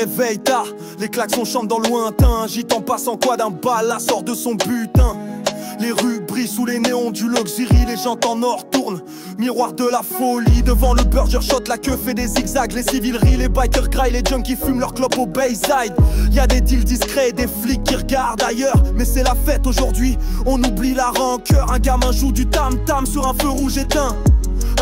réveil tard, les klaxons chantent dans le lointain. Gitan passe en quad, un bala sort de son butin. Les rues brillent sous les néons du luxury, les jantes en or tournent. Miroir de la folie, devant le burger shot, la queue fait des zigzags. Les civils rient, les bikers graillent, les junkies fument leur clope au Bayside. Y'a des deals discrets, des flics qui regardent ailleurs. Mais c'est la fête aujourd'hui, on oublie la rancœur. Un gamin joue du tam-tam sur un feu rouge éteint.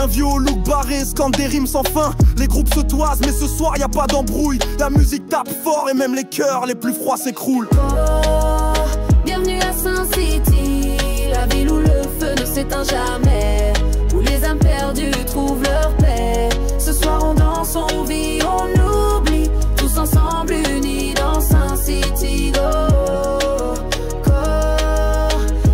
Un vieux au look barré scande des rimes sans fin. Les groupes se toisent mais ce soir y a pas d'embrouille. La musique tape fort et même les cœurs les plus froids s'écroulent. Oh, bienvenue à Sin City, la ville où le feu ne s'éteint jamais, où les âmes perdues trouvent leur paix. Ce soir on danse, on vit, on oublie, tous ensemble unis dans Sin City. Go, go,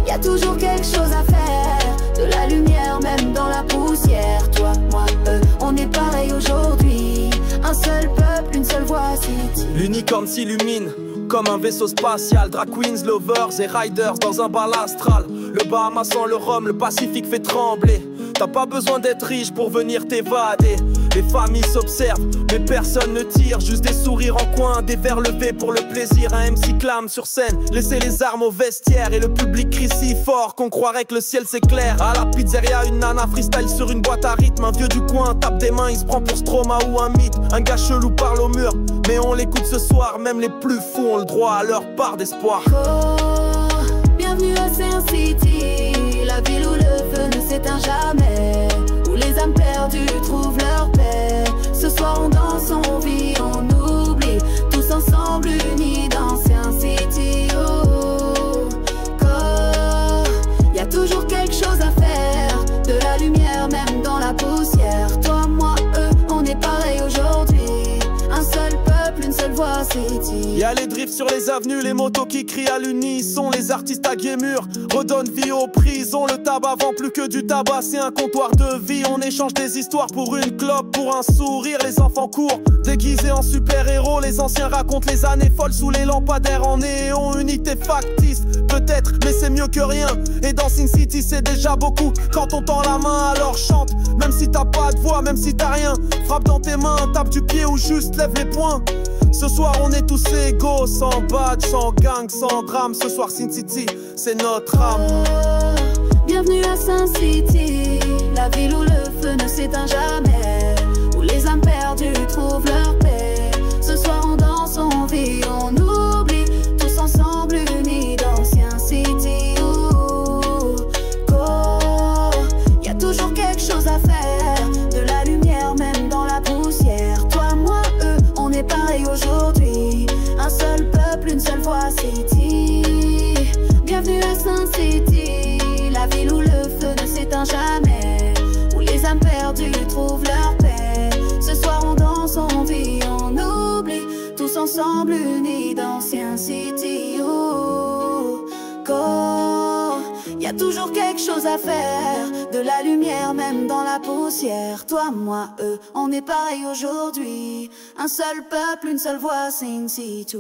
y a toujours quelque chose à faire, de la lumière même dans la poussière. Toi, moi, eux, on est pareil aujourd'hui, un seul peuple, une seule voix City. L'unicorne s'illumine comme un vaisseau spatial. Drag queens, lovers et riders dans un bal astral. Le Bahamas sent le rhum, le Pacifique fait trembler. T'as pas besoin d'être riche pour venir t'évader. Les familles s'observent, mais personne ne tire. Juste des sourires en coin, des verres levés pour le plaisir. Un MC clame sur scène, laissez les armes au vestiaire. Et le public crie si fort qu'on croirait que le ciel s'éclaire. À la pizzeria, une nana freestyle sur une boîte à rythme. Un vieux du coin tape des mains, il se prend pour Stroma ou un mythe. Un gars chelou parle au mur, mais on l'écoute ce soir. Même les plus fous ont le droit à leur part d'espoir. Oh, bienvenue à Sin City, la ville où le feu ne s'éteint jamais, où les âmes perdues trouvent leur paix. Ce soir on danse, on vit, on oublie, tous ensemble unis dans Sin City. Oh, oh, y a toujours quelque chose à faire, de la lumière même dans la poussière. Toi, moi, eux, on est pareil aujourd'hui, un seul peuple, une seule voix City. Y'a les drifts sur les avenues, les motos qui crient à l'unisson. Les artistes à Guémur redonnent vie aux prisons. Le tabac vend plus que du tabac, c'est un comptoir de vie. On échange des histoires pour une clope, pour un sourire. Les enfants courent, déguisés en super-héros. Les anciens racontent les années folles sous les lampadaires en néon. Unité factice, peut-être, mais c'est mieux que rien. Et dans Sin City c'est déjà beaucoup. Quand on tend la main alors chante, même si t'as pas de voix, même si t'as rien. Frappe dans tes mains, tape du pied ou juste lève les poings. Ce soir on est tous égaux, sans badge, sans gang, sans drame. Ce soir Sin City, c'est notre âme. Oh, bienvenue à Sin City, la ville où le feu ne s'éteint jamais, où les âmes perdues trouvent leur paix. Ce soir on danse, on vit, on oublie, tous ensemble unis dans Sin City. Oh, oh, y a toujours quelque chose à faire, de la lumière même dans la poussière. Toi, moi, eux, on est pareil aujourd'hui, un seul peuple, une seule voix City. Bienvenue à Sin City, la ville où le feu ne s'éteint jamais, où les âmes perdues trouvent leur paix. Ce soir on danse, on vit, on oublie, tous ensemble unis dans Sin City. Oh, go, y a toujours quelque chose à faire, de la lumière même dans la poussière. Toi, moi, eux, on est pareil aujourd'hui, un seul peuple, une seule voix, Sin City.